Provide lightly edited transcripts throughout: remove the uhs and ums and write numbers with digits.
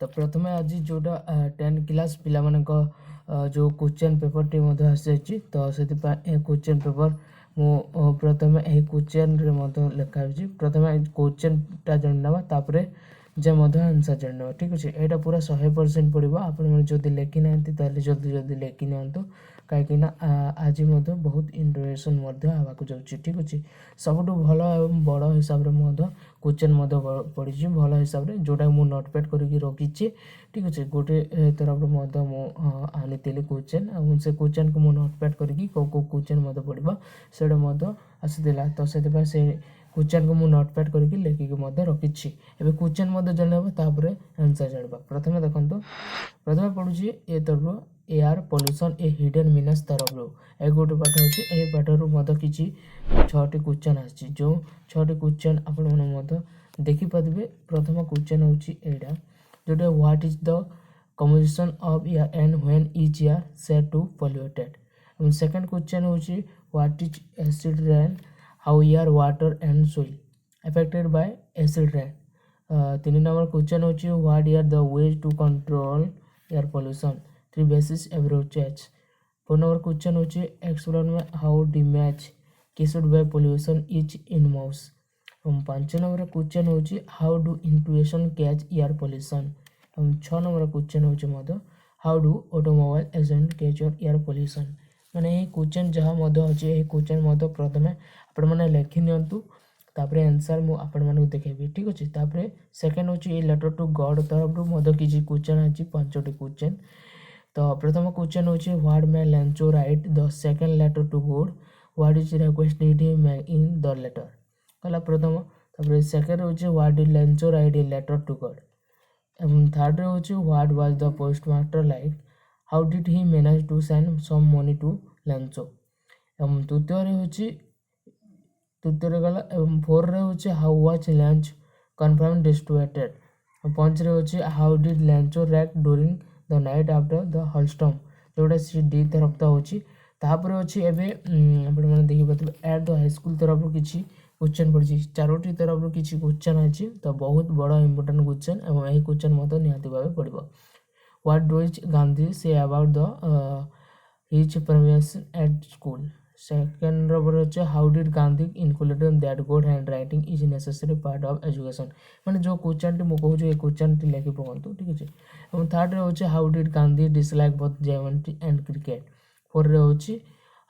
तो प्रथम आज जोटा 10 क्लास पिला जो क्वेश्चन पेपर टी आसी तो से क्वेश्चन पेपर मु प्रथम यही क्वेश्चन लिखाई प्रथम क्वेश्चन टा जानवा तापर जे आंसर जानवा ठीक अच्छे यहाँ पूरा 100% पड़ो आपड़ी लिखी ना जल्दी जल्दी लिखि नि कहीं आज बहुत इंटरेक्शन आवाक जाऊँगी ठीक अच्छे सबुठ भल बड़ हिसाब से क्वेश्चन पड़ी भल हिसाब से जोटा मुझे नोटपैड करके रखी ठीक अच्छे गोटे तरफ आनी क्वेश्चन से क्वेश्चन को मुझे नोटपैड करके कौ क्वेश्चन पड़ो से आसाला तो से क्वेश्चन को मुझे नोटपैड करके लिखिकी रखी एवं क्वेश्चन जानवर आंसर जानवा प्रथम देखो प्रथम पढ़ुची ए तरफ एयर पॉल्यूशन ए हिडन मीनस तरफ ए गोटे पाठ अच्छे यही पाठर किसी 6टी क्वेश्चन आसी जो 6टी क्वेश्चन आप देखिपारे प्रथम क्वेश्चन हूँ यहाँ जोटा what is the composition of air and when is air said to polluted second question हूँ what is acid rain how air water and soil affected by acid rain 3 number question हूँ what are the ways to control air pollution 3 basis approaches 4 number question हूँ explain में how damage caused by pollution is in mouse 5 number question हूँ how do intuition catch air pollution 6 number question हूँ how do automobile agent catch air pollution माने ये question जहाँ अच्छे ये question प्रथम आपण लिखि नियंतु तापर आंसर मु आपण मानक देखेबी ठीक अच्छे तापर सेकंड हूँ ये लेटर टू गॉड तरफ किसी क्वेश्चन अच्छी 5टी क्वेश्चन तो प्रथम क्वेश्चन हूँ what made Lencho write the second letter to God what is request did he make in the letter कला प्रथम तापर सेकंड हूँ what did Lencho write a letter to God third हूँ what was the postmaster like how did he manage to send some money to Lencho तृतीय गला 4 हूँ how was lunch confirm distributed 5 हूँ how did Lencho react during the night after the हॉलस्टॉम जोटा C D तरफ तो होची तापर अच्छी एवं देखिए एट द हाईस्कूल तरफ किसी क्वेश्चन पड़ी 4टी तरफ किसी क्वेश्चन अच्छी तो बहुत बड़ इंपोर्टेंट क्वेश्चन और यही क्वेश्चन निहाती भाव पड़ो what does Gandhi say about the his permission at school second अच्छे how did Gandhi include that good handwriting is necessary part of education मैंने जो क्वेश्चन टी मुझे ये क्वेश्चन टी लिखि पकड़ू ठीक अच्छे और थर्ड हूँ how did Gandhi dislike both जेवंटी एंड क्रिकेट 4 हूँ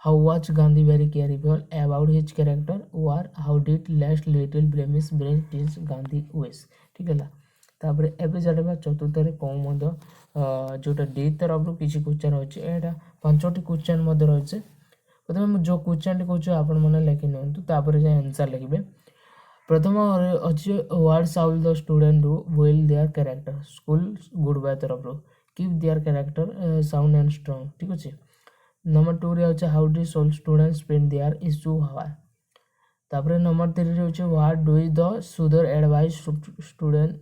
how was Gandhi very careful about his character और how did last little blemish bring tears Gandhi वेस ठीक है तापर एवं जाना चतुर्थ कौन जोटा डी तरफ किसी क्वेश्चन अच्छे यहाँ 5टी क्वेश्चन रही प्रथम जो क्वेश्चन टी कहूँ आपण लिखि निपर आंसर लिखे प्रथम अच्छे what should the student do well their character school good by तरफ keep their character sound and strong ठीक अच्छे नंबर 2 रे how do should student spend their issue hour तापर नंबर 3 रे व्हाट डू द सुदर advice student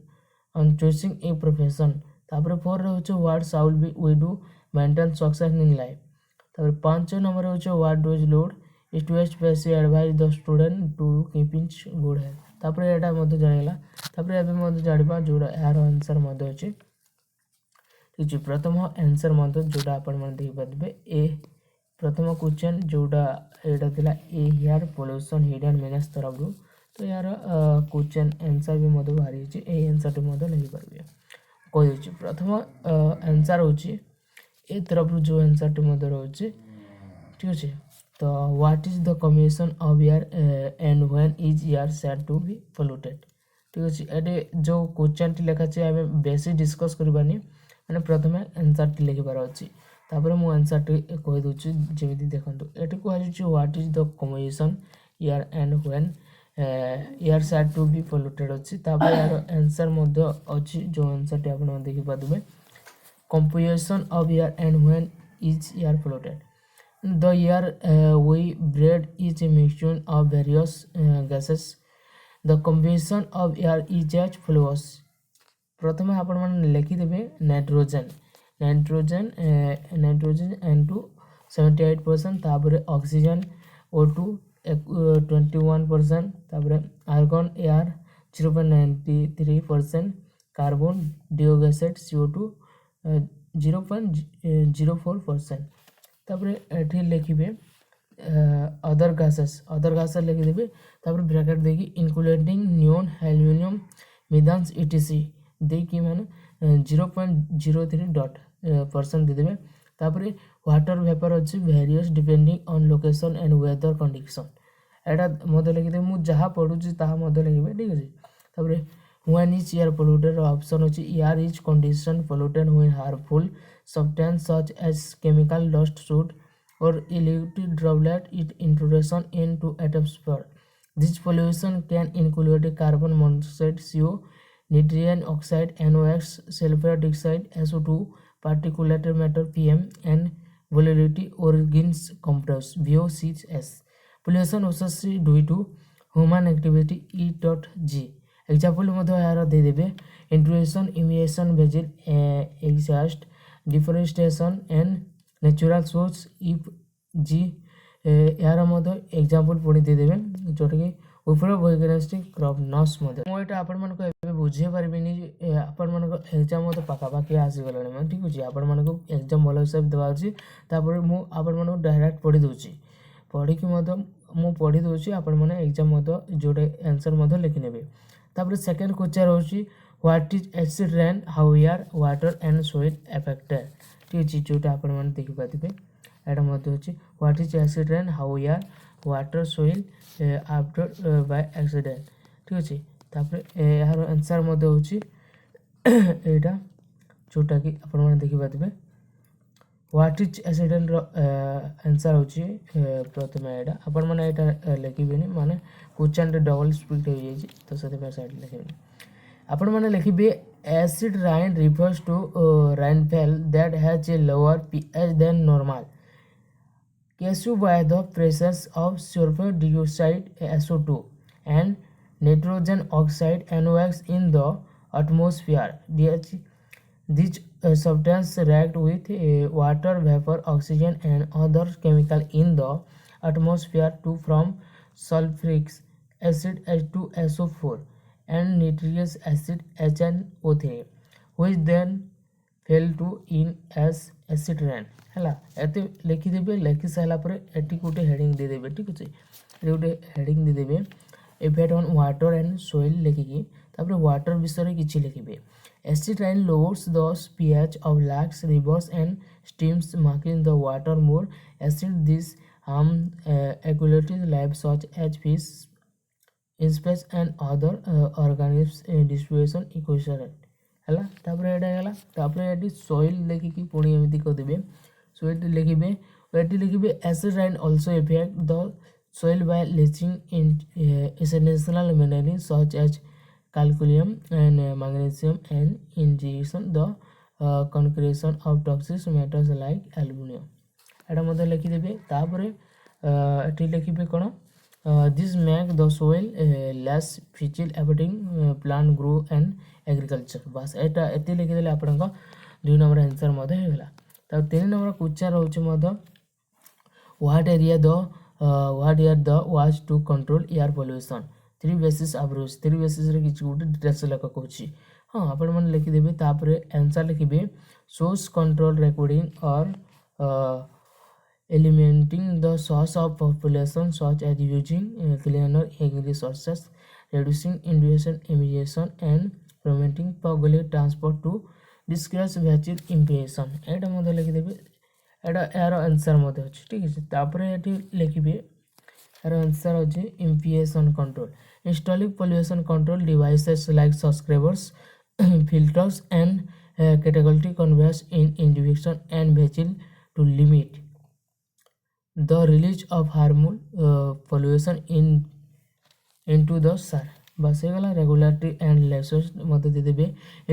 on choosing a profession तापर 4 रे what should be we do maintain success in life तापर 5 number हूँ व्हाट डज लोड स्टूडेंट बेसी advice the student to keeping good health तापर यहाँ जाना तापर एवं जाना जोड़ा यार आंसर अच्छे ठीक प्रथम आंसर जोटा आपण देखिपारे ए प्रथम क्वेश्चन जोटा यहाँ था ए हेयर पॉल्यूशन हिडन मीनस तरफ तो यार क्वेश्चन आंसर भी बाहरी यही आंसर टी लिखिपारे कहीदे प्रथम आंसर हूँ ए तरफ जो आंसर टी रोचे ठीक अच्छे तो what is the combination of air and when is air said to be polluted ठीक अच्छे ये जो क्वेश्चन टी लिखा है आम बेसी डिस्कस करवानी मैंने प्रथम आंसर टी लिखार अच्छी तापर मु आंसर टी कहीदे जमी देखो ये कहु what is the combination air and when air said to be polluted अच्छी तापर यार आंसर अच्छी जो आंसर टी आप देखिपारे composition of air and when is air polluted the air we breathe is a mixture of various gases the composition of air is as follows प्रथम आपण मैंने लिखिदेवे nitrogen nitrogen nitrogen N2 78% तापर oxygen O2 21% तापर argon air 0.93% carbon dioxide CO2 0.04%। तापर एठी लिखिबे other gases लिखिदेबे तापर bracket देकी including neon helium methane etc देकी माने 0.03 डॉट परसेंट देदेबे। तापर वाटर वेपर अछि various depending on location and weather condition एटा मध्य लिखिदेबे मु जहा पढुची ताहा मध्य लिखिबे ठीक अछि। तापर when is air polluted option अछि air is condition polluted when harmful substance such as chemical dust soot or electric droplet is introduction into atmosphere. This pollution can include carbon monoxide, CO, nitrogen oxide, NOx, sulfur dioxide, SO2, particulate matter PM, and volatile organic compounds VOCs. Pollution associated due to human activity E.G. Example यार देदेबे introduction emission vehicle exhaust deforestation and natural source if जी यार example पुणी देदेबे जोटा कि उपर वैज्ञानिक crop नॉस मुझे आपण मानक एबे बुझे पारिबिनी आपण मानक एग्जाम पाखापाखि आसीगलानी ठीक अच्छे आपण मानक एग्जाम भल हिसाब देवा अच्छी तापर मु आपण मानक डायरेक्ट पढ़ी दूची पढ़ी मु पढ़ी दूची आपण माने एग्जाम जोटा आंसर लिखिनेबे। तापर सेकंड क्वेश्चन होची what is acid rain how air water and soil affected ठीक अछि जोटा आपण माने देखि पाथिबे एटा मध्ये होची what is acid rain how air water soil after by accident ठीक अछि। तापर यार आंसर मध्ये होची एटा जोटा कि आपण माने देखि पाथिबे what is acid rain answer होची प्रथमे एटा आपण माने एटा लिखिबेनी माने क्वेश्चन रे डबल स्प्लिट हो जाई तो सते पे साइड लिखिबे आपण माने लिखिबे acid rain refers to rainfall that has a lower pH than normal caused by the presence of sulfur dioxide SO2 and nitrogen oxide NOx in the atmosphere. These substances react with water vapor, oxygen and other chemicals in the atmosphere to form sulfuric acid H2SO4 and nitrous acid HNO3 which then fail to in as acid rain हैला एते लिखि देबे लिखि साला पर eighty गोटे heading दे देबे ठीक अछि ए गोटे हेडिंग दे देबे effect on water and soil लिखिकी तापर वाटर विषय किछि लिखिबे acid rain lowers the pH of lakes rivers and streams making the water more acid this harm aquatic life such as fish insects and other organisms distribution equation हैला तापर एटा हैला तापर eighty soil लिखिकी पुणी एमिति क देबे सॉइल लिखिबे एटी लिखिबे acid rain also affect the soil by leaching in essential minerals such as calcium and magnesium and injection the concretion of toxic metals like aluminum एटा मध्ये लिखि देबे तापर एटी लिखिबे कोन this make the soil less fertile affecting plant grow and agriculture बस एटा एते लिखि देले आपन को 2 नंबर आंसर मध्ये हे गेला त 3 नंबर क्वेश्चन रहउछ मध्ये what area the was to control air pollution 3 basis approach 3 basis रे किछ गुटे डिटेल्स लेख कहूची हां आपण मन लिखि देबे तापर answer लिखिबे source control recording or eliminating the source of population such as using cleaner energy sources reducing industrial emission and preventing public transport to discuss vehicle emission एटा मध्ये लिखि देबे एटा यार आंसर मध्ये अछि ठीक अछि तापर एटी लिखिबे यार आंसर अछि emission control installing pollution control devices like subscribers filters and category conveyors in individual and vehicle to limit the release of harmful pollution into the air बस हे गला रेगुलेटरी एंड लेसेस मते दे देबे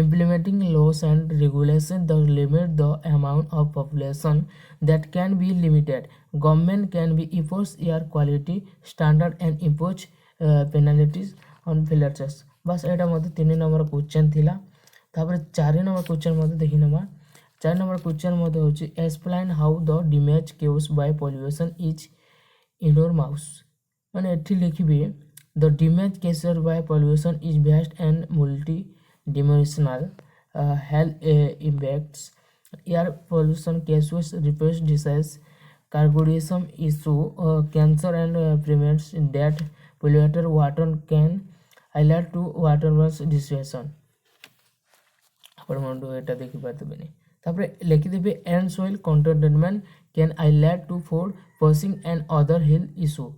implementing laws and regulations that limit the amount of population that can be limited government can be impose air quality standard and impose penalties on villages बस एटा मते 3 number question थिला तापर 4 number question मते देखिनमा 4 number question मध्ये होची explain how the damage caused by pollution is enormous माने एठी लिखिबे the damage caused by pollution is vast and multi dimensional health impacts, air pollution cases, repair disease, cardiac issue, cancer and prevents death, polluted water can highlight to waterways distribution. ଆପଣମାନଙ୍କୁ ଏଇଟା ଦେଖିପାରୁଥିବେନି ତାପରେ ଲେଖିଦେବେ and soil contaminant can highlight to food poisoning and other health issue.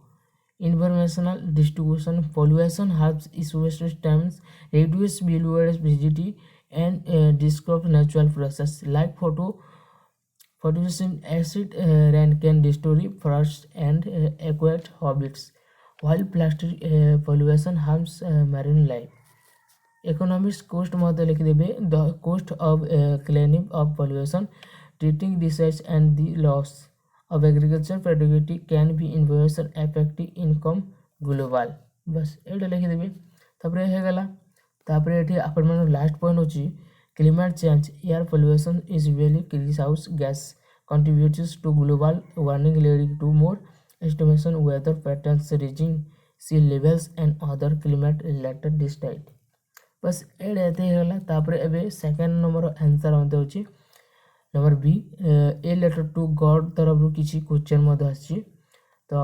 Informational distribution pollution helps ecosystems reduce biodiversity and disrupt natural process like photosynthetic acid rain can destroy forests and aquatic habitats while plastic pollution harms marine life. Economics cost मध्ये लिखिदेबे the cost of cleaning up pollution, treating research and the loss of agriculture productivity can be influential affecting income global. बस एटा लिखिदेबे तापरे हे गला तापरे एठी आपण मन last point होची climate change air pollution is really greenhouse gas contributes to global warming leading to more estimation weather patterns rising sea levels and other climate related distress. बस एड एते होला तापरे एबे सेकंड नंबर आंसर होते होची number B a letter to God तरफ रु किछि क्वेश्चन मध्ये आछि तो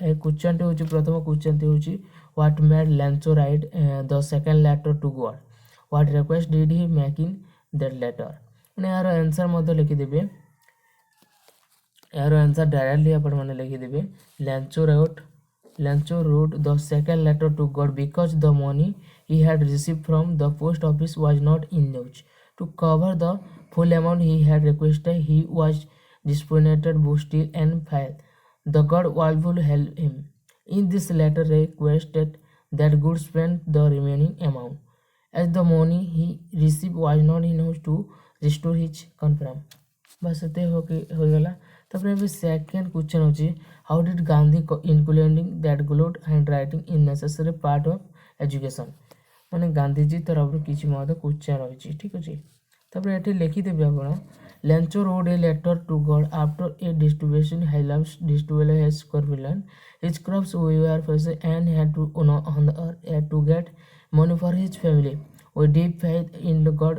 ए क्वेश्चन ते होची प्रथम क्वेश्चन ते होची what made Lencho write the second letter to God what request did he make in that letter माने यार आंसर मध्ये लिखि देबे यार आंसर डायरेक्टली आपण माने लिखि देबे Lancho wrote the second letter to God because the money he had received from the post office was not enough to cover the full amount he had requested. He was disappointed, boastful, and failed. The God would help him. In this letter, requested that God spend the remaining amount, as the money he received was not enough to restore his confirm. बस एते हो गला तापर एबे second question होची how did Gandhi including that glowed hand writing in necessary part of education माने गांधी जी तरफ किछि मद क्वेश्चन रहिछि ठीक अछि तापर एठी लिखि देबे आपण Lencho wrote a letter to God after a distribution highlights distribution has करविलन his crops we were face and had to on earth to get money for his family we deep faith in the God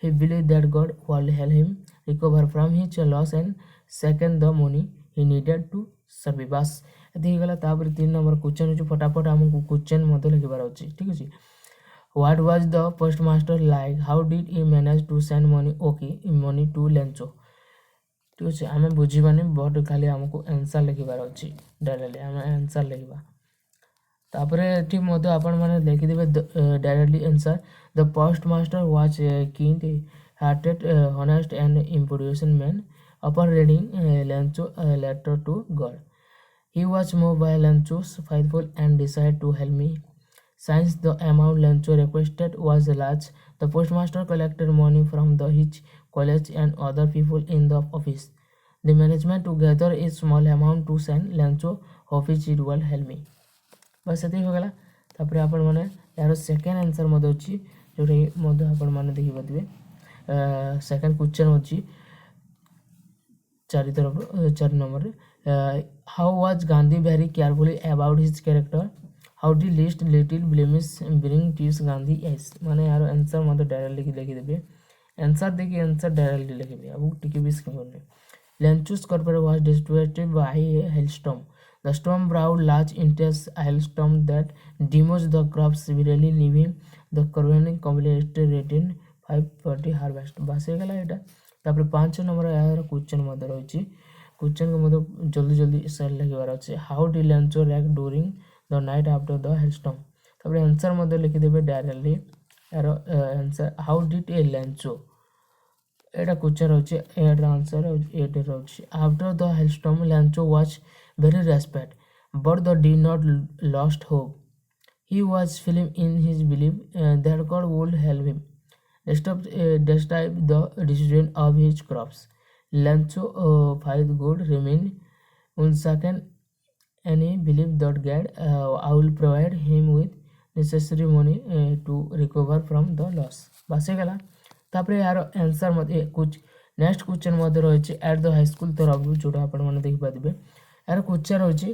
he believed that God would help him recover from his loss and second the money he needed to survive. बस एते गला तापर 3 number question जो फटाफट हमको question मध्ये लिखबार अछि ठीक अछि what was the postmaster like how did he manage to send money to Lencho ठीक अछि हमें बुझिबानी बट खाली हमको आंसर लिखबार अछि डायरेक्टली हम आंसर लिखबा तापर एठी मध्ये आपण माने लिखि देबे directly answer the postmaster was kind hearted honest and impudent man upon reading Lancho's letter to God he was moved by Lancho's faithful and decided to help me since the amount Lancho requested was large the postmaster collected money from his college and other people in the office the management to gather a small amount to send Lancho office it will help me बस एते हो गला तापर आपण माने यार second answer मध्ये अछि जोरे मध्ये आपण माने देखि बतबे सेकंड क्वेश्चन अछि चार number how was Gandhi very carefully about his character how do list little blemish bring टीस गांधी एस माने यार आंसर मध्ये डायरेक्टली लिखि देबे आंसर देखि आंसर डायरेक्टली लिखिबे अब टिके भी स्किप करने Lencho's corporate was destroyed by a hailstorm The storm brought large intense hailstorm that damaged the crops severely, leaving the corresponding complete rating 540 harvest. बस हे गला एटा तापर 5 नंबर यार क्वेश्चन मध्ये रहछि क्वेश्चन को मध्ये जल्दी जल्दी सर लिखबार अछि how did Lencho react during the night after the hailstorm तापर आंसर मध्ये लिखि देबे डायरेक्टली यार answer how did a Lencho एटा क्वेश्चन रहछि एटा आंसर एटा रहछि after the hailstorm Lencho was very respect, but they did not lost hope. He was firm in his belief that God would help him. Despite the decision of his crops, Lancho faith God remained unshaken, and he believed that God will provide him with necessary money to recover from the loss. बस गला तापरे यार answer मध्ये कुछ next question मध्ये रहछि at the high school तरफ जोटा आपण माने देखि पादिबे यार क्वेश्चन होची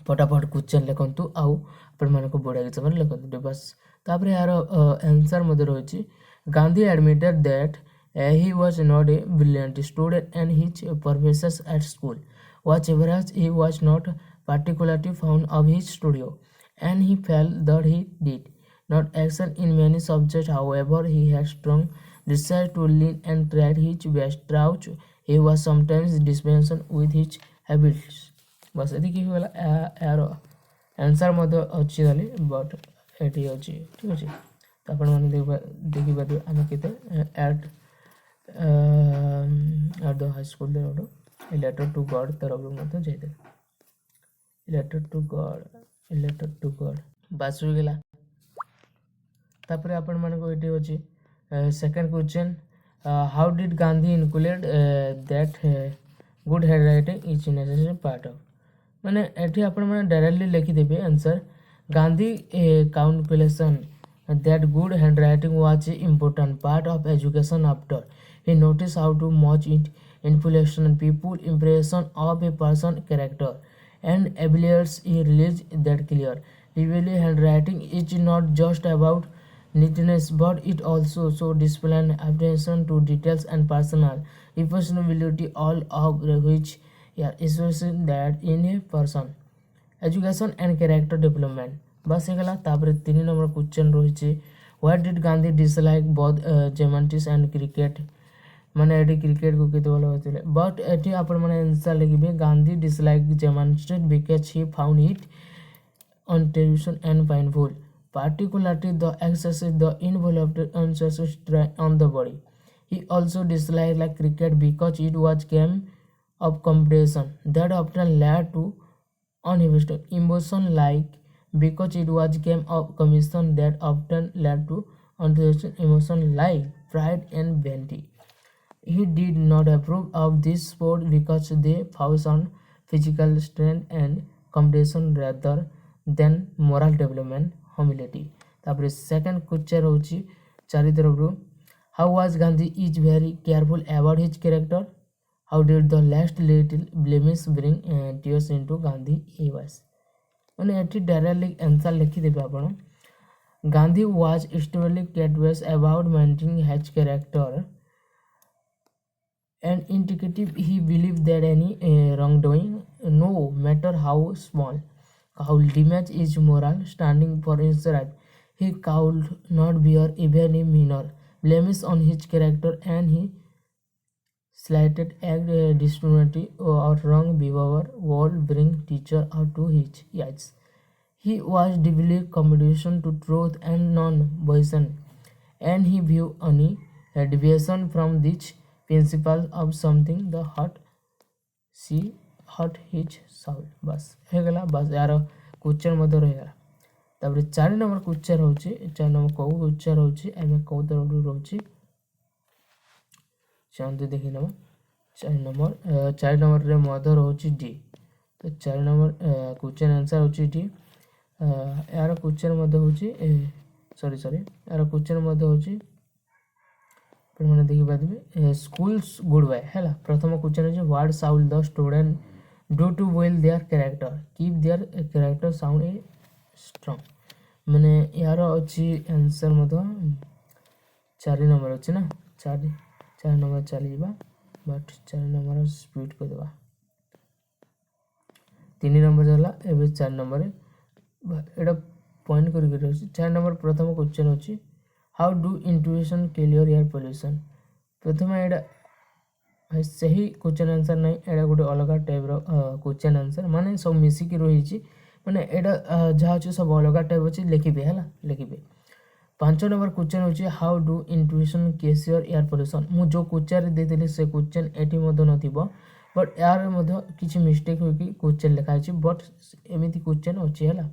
फटाफट क्वेश्चन लिखंतु आउ आपण मानको बडा के समय लिखंतु बस तापर यार आंसर मध्य रही Gandhi admitted that he was not a brilliant student and his professors at school was average. He was not particularly fond of his studio and he felt that he did not excel in many subjects. However, he had strong desire to learn and tried his best. Throughout, he was sometimes dispensed with his habits. बस ये होगा यार answer अच्छी गली but ये अच्छी ठीक अच्छे तो आपने देखिपारे आम के एट द हाई स्कूल गोटे लेटर टू गॉड तरफ जाते लेटर टू गॉड बास होगा तापर आपण मानक ये अच्छे second question how did Gandhi include that good handwriting is necessary part of माने एठी आपण माने डायरेक्टली लिखिदेबे answer Gandhi calculation that good handwriting was an important part of education after he noticed how to much it influence people impression of a person character and abilities. He realized that clear really handwriting is not just about neatness but it also so discipline attention to details and personal responsibility, all of which especially that in a person education and character development बस होगा तापर 3 number question रही why did Gandhi dislike both gymnastics and cricket माने एटी cricket को केते भलो होतिले बट एटी आपण माने आंसर लिखिबे Gandhi dislike gymnastics because he found it uninteresting and painful particularly the excessive the involved unnecessary strain on the body. He also disliked like cricket because it was game of competition that often led to uninvested emotion like because it was game of commission that often led to uninvested emotion like pride and vanity. He did not approve of this sport because they focus on physical strength and competition rather than moral development humility. तापर second question होची चारि तरफ how was Gandhi is very careful about his character how did the last little blemish bring tears into Gandhi इवास माने एटी directly answer लिखि देबे आपण Gandhi was extremely careful about maintaining his character and indicative. He believed that any wrongdoing, no matter how small, could damage his moral standing. For instance, he could not bear even a minor blemish on his character, and he slighted act dishonesty or wrong behavior would bring teacher out to his eyes. He was deeply committed to truth and non-violence, and he viewed any deviation from this principle of something the hurt his soul. बस हेगला बस यार question मध्य रहीगला तापर 4 number question होची 4 number को question होची एमे को तरह रहउची शांति देखि नबा 4 नंबर रे मध्य रहउची डी तो 4 नंबर क्वेश्चन आंसर होची डी यार क्वेश्चन मध्य होची सॉरी यार क्वेश्चन मध्य होची मैंने देखिपारे स्कूल्स गुड बाय है प्रथम क्वेश्चन है what should the student do to build their character keep their character sound a strong मैंने यार अच्छी आंसर मत 4 नंबर अच्छे ना 4 नंबर चली बट 4 नंबर स्पीड कर देवा 3 नंबर चला एवं 4 नंबर एटा पॉइंट कर 4 नंबर प्रथम क्वेश्चन अच्छी how do intuition clear air pollution प्रथम एटा सही क्वेश्चन आंसर नहीं एटा गोटे अलग टाइप रो क्वेश्चन आंसर माने सब मिसिक रही माने एटा जहाँ अच्छे सब अलग टाइप अच्छे लिखे है लिखे 5 नंबर क्वेश्चन होची how do intuition clear air pollution मु जो क्वेश्चन देते से क्वेश्चन एटी नथिबो बट यार किसी मिस्टेक हो कि क्वेश्चन लिखाई बट एमती क्वेश्चन अच्छी है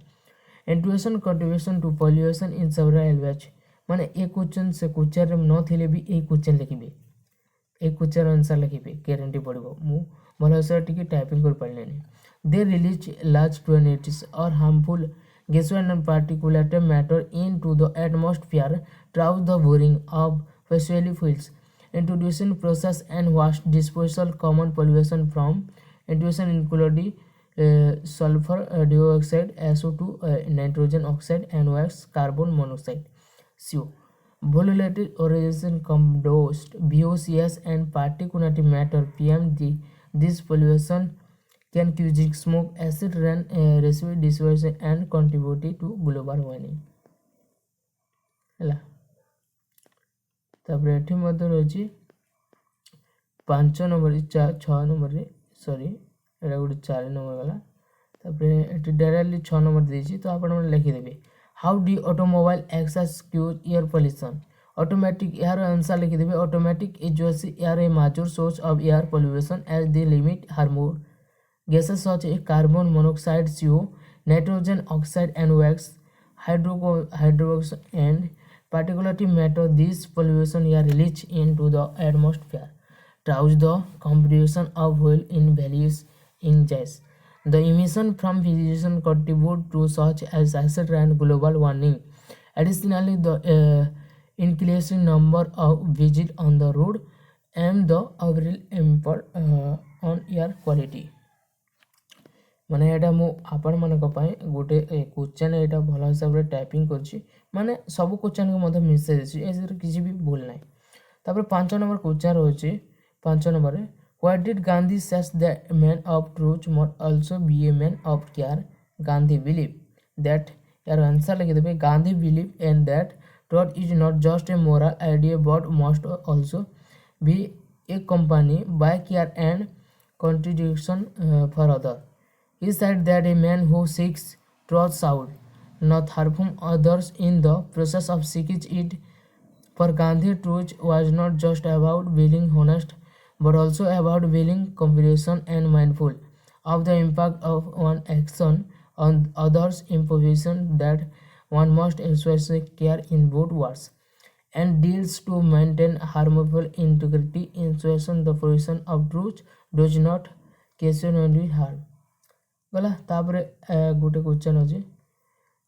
intuition contribution to pollution in several areas माने एक क्वेश्चन से क्वेश्चन न थिले भी एक क्वेश्चन लिखिबे एक क्वेश्चन आंसर लिखिबे गारंटी पड़ो मु भल से टिके टाइपिंग कर पारलेनी दे रिलीज लार्ज क्वांटिटीज और harmful gases and particulate matter into the atmosphere through the borrowing of fossil fuels introducing process and vast disposal common pollution from intuition including sulphur dioxide SO2 nitrogen oxide and wax carbon monoxide CO. Volatile organization compost VOCs and particulate matter PM. This pollution can cause smoke, acid rain, residue dispersion and contribute to global warming. ହେଲା ତାପରେ ଏଠି ମଧ୍ୟ ରହିଛି 5 number 6 ନମ୍ବରରେ ସରି ଏଟା ଗୋଟେ 4 number ଗଲା ତାପରେ ଏଠି ଡାଇରେକ୍ଟଲି 6 ନମ୍ବର ଦେଇଛି ତ ଆପଣ ମାନେ ଲେଖିଦେବେ how did automobile exhaust cause air pollution automatic air answer लिखी देवे ऑटोमेटिक इज जैसे air a major source of air pollution as the limit harmful gases such as carbon monoxide CO nitrogen oxide and wax hydrogen and particulate matter. These pollution are released into the atmosphere through the combustion of fuel in various engines. The emission from vegetation contribute to such as acid rain global warming. Additionally, the increasing number of vehicles on the road and the overall impact on air quality. माने एटा मु आपण मानक पय गोटे question एटा भलो हिसाब रे typing करछि माने सब क्वेश्चन को मधे मिसे देछि एजर किछि भी भूल नै तापर 5 नंबर क्वेश्चन रहछि 5 नंबर रे what did Gandhi says that man of truth must also be a man of care Gandhi believe that यार आंसर लिख देबे Gandhi believe in that truth is not just a moral idea but must also be a company by care and contribution for other. He said that a man who seeks truth should not harm others in the process of seeking it. For Gandhi, truth was not just about being honest, but also about being compassionate and mindful of the impact of one's action on others. Imposition that one must exercise care in both words and deeds to maintain harmful integrity. In situation, the fruition of truth does not occasionally harm. गला तापर गोटे question अछि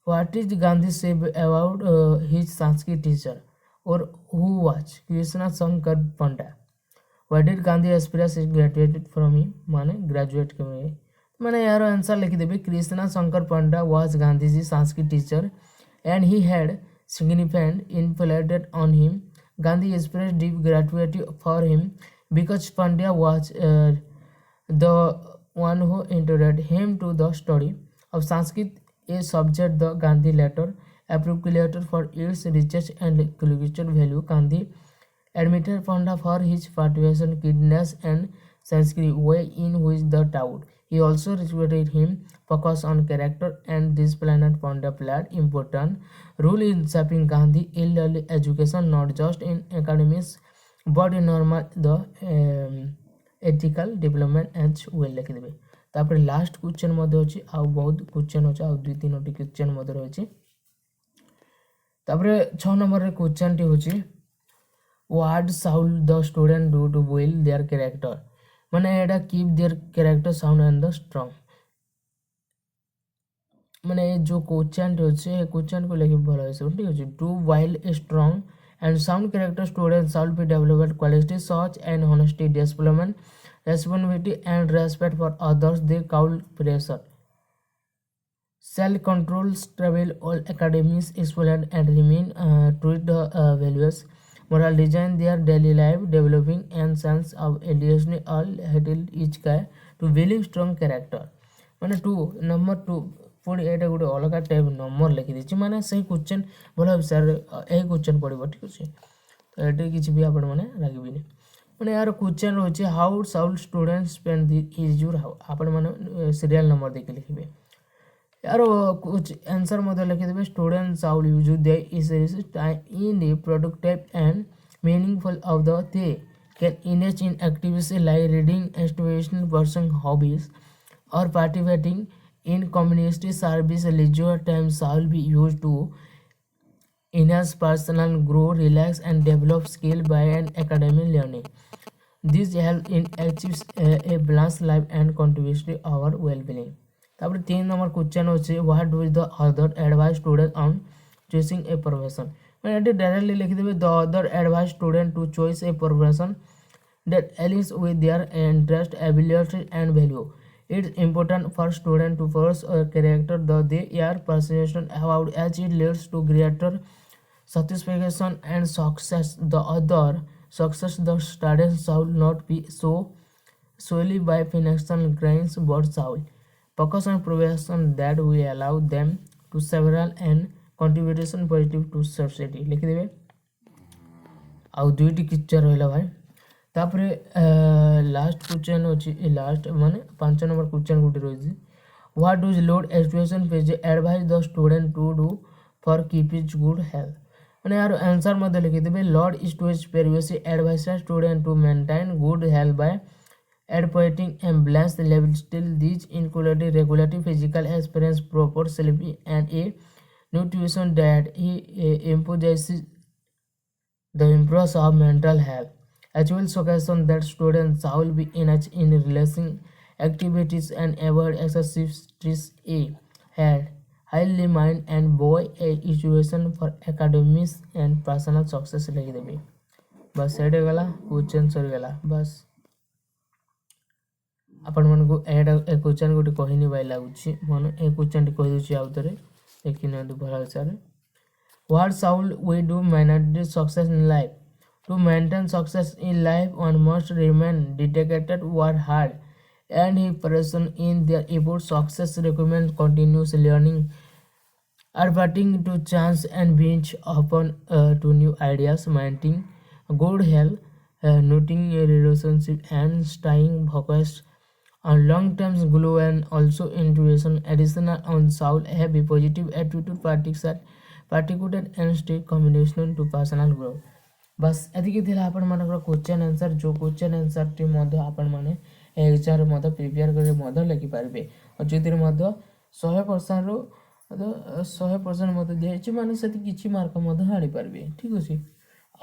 what is Gandhi say about his Sanskrit teacher और who was Krishna Shankar Panda what did Gandhi aspires is graduated from him माने graduate के माने यार answer लिख देबे Krishna Shankar Panda was Gandhi ji Sanskrit teacher and he had significant influence on him. Gandhi expressed deep gratitude for him because Pandya was the one who introduced him to the study of Sanskrit, a subject the Gandhi later appropriated for its research and cultural value. Gandhi admitted Panda for his participation, kindness, and Sanskrit way in which the taught. He also respected him, focus on character and discipline. Panda played important role in shaping Gandhi early education, not just in academics, but in normal the ethical development and well लिखि देबे तापर last question मध्ये अछि आ बहुत question अछि आ दुई तीनोटी question मध्ये रहछि तापर 6 नंबर रे क्वेश्चन टी होछि what should the student do to build their character माने एटा keep their character sound and the strong माने जो क्वेश्चन टी अछि ए क्वेश्चन को लेके भलो है ठीक अछि to build a strong and sound character students shall be developed qualities such as honesty, discipline, responsibility, and respect for others. They call pressure, self-control, travel, all academics, excellent, and remain true to values. Moral design their daily life, developing and sense of alienation. All headed each guy to building strong character. माने 2 number 2 पुणी एटा गोटे अलग type number लिखि दिछि माने सही question भलो sir ए question पड़िबो ठीक अछि तो एटे किछि भी आपण माने लागबिनी माने यार क्वेश्चन रहछि how should student spend his your how आपण माने सीरियल नंबर देके लिखिबे यार कुछ आंसर मधे लिखि देबे student Saul use they is time in the productive and meaningful of the they can engage in activities like reading, education, pursuing hobbies, or participating in community service. Leisure time shall be used to enhance personal growth, relax, and develop skill by an academic learning. This help in achieve a balanced life and contribute to our well-being. तापर 3 number question होचे what do the other advise student on choosing a profession माने एटे directly लिख देबे the other advise student to choice a profession that aligns with their interest, ability, and value. It's important for students to pursue a character that they are passionate about as it leads to greater satisfaction and success. The other success the students shall not be so solely by financial gains but shall focus on progression that will allow them to several and contribution positive to society. लिखिदेवे आउ दुईटी किच्चा रहा भाई तापरे last question अच्छी last माने 5 number question गोटे रही what does lord education page advise the student to do for keep is good health मैंने यार आंसर मध्य लिखिदेवे लॉर्ड इज टू पेरियोसी advise student to maintain good health by advocating and balanced level still these include regulatory physical experience proper sleep and a nutrition diet. He emphasizes the importance of mental health as well suggestion that students shall be engaged in relaxing activities and avoid excessive stress. A had highly mind and boy a education for academics and personal success लिखिदेवी बस add गला question sir गला बस आपण मन को add ए question गोटे कहनी भाई लगुच मन ए क्वेश्चन कह दूसरी आउ थे देखी ना भल हिसाब से what should we do manage success in life to maintain success in life one must remain dedicated work hard and he प्रेशन in their effort success requirement continuous learning adapting to chance and being open to new ideas maintaining good health noting a relationship and staying focused on long-term goal and also intuition. Additional on soul have a positive attitude particular and state combination to personal growth. बस एतिकी थिला आपण मानकर question answer जो question answer T मध्य आपण माने exam मध्य prepare करे मध्य लिखि पारबे और जेतिर मध्य 100% रो 100% मध्य देछि माने सति किछि मार्क मध्य आनी पारबे ठीक अछि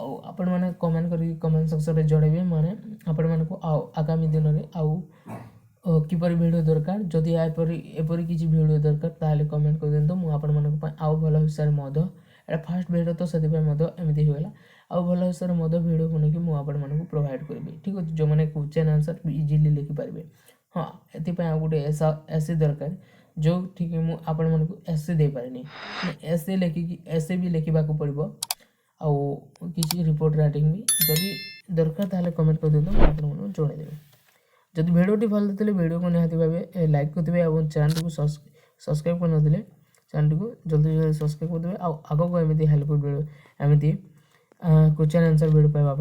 आउ आपण माने कमेंट करी कमेंट सेक्शन रे जणेबे माने आपण माने को आगामी दिन रे आउ किपरि वीडियो दरकार जदि एपरि किछि वीडियो दरकार ताले कमेंट कर देंतो मु आपण मानक पय आउ भलो हिसाब मध्य एटा फर्स्ट वीडियो तो सति पय मध्य एमिति होगला आउ भलो हिसाब मध्य वीडियो बने कि मु आपण मानक प्रोवाइड करबी ठीक अछि जो माने क्वेश्चन आंसर इजीली लिखि पारबे हां एति पय आ गुटे ऐसे दरकार जो ठीक मु आपण मानक ऐसे दे पारनी ऐसे लिखि कि ऐसे भी लिखिबा को पड़बो आउ किछि रिपोर्ट राइटिंग भी जदि दरकार ताले कमेंट कर देंतो मु आपण मानक जोड़े देबे जदि भिडियोटी भल देते भिडियो को निहाती भावे लाइक करेंगे और चैनल को सब्सक्राइब कर नथिले चैनल को जल्दी जल्दी सब्सक्राइब करदे आ आगो को एमिति हेल्पफुल वीडियो एमिति क्वेश्चन आंसर वीडियो पाइबा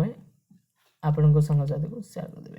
आपन को संग साथी को शेयर कर देबे।